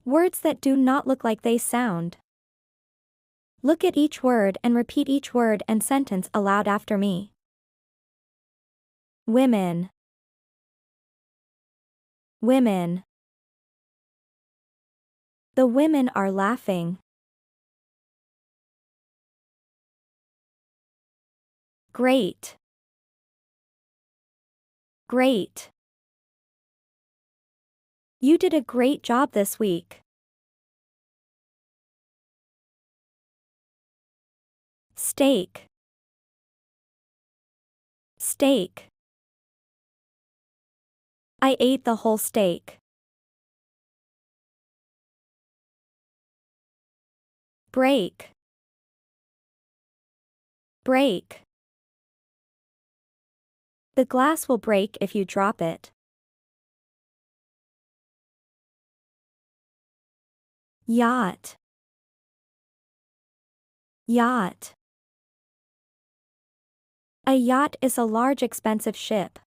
Words that do not look like they sound. Look at each word and repeat each word and sentence aloud after me. Women. Women. The women are laughing. Great. Great. You did a great job this week. Steak. Steak. I ate the whole steak. Break. Break. The glass will break if you drop it. Yacht. Yacht. A yacht is a large expensive ship.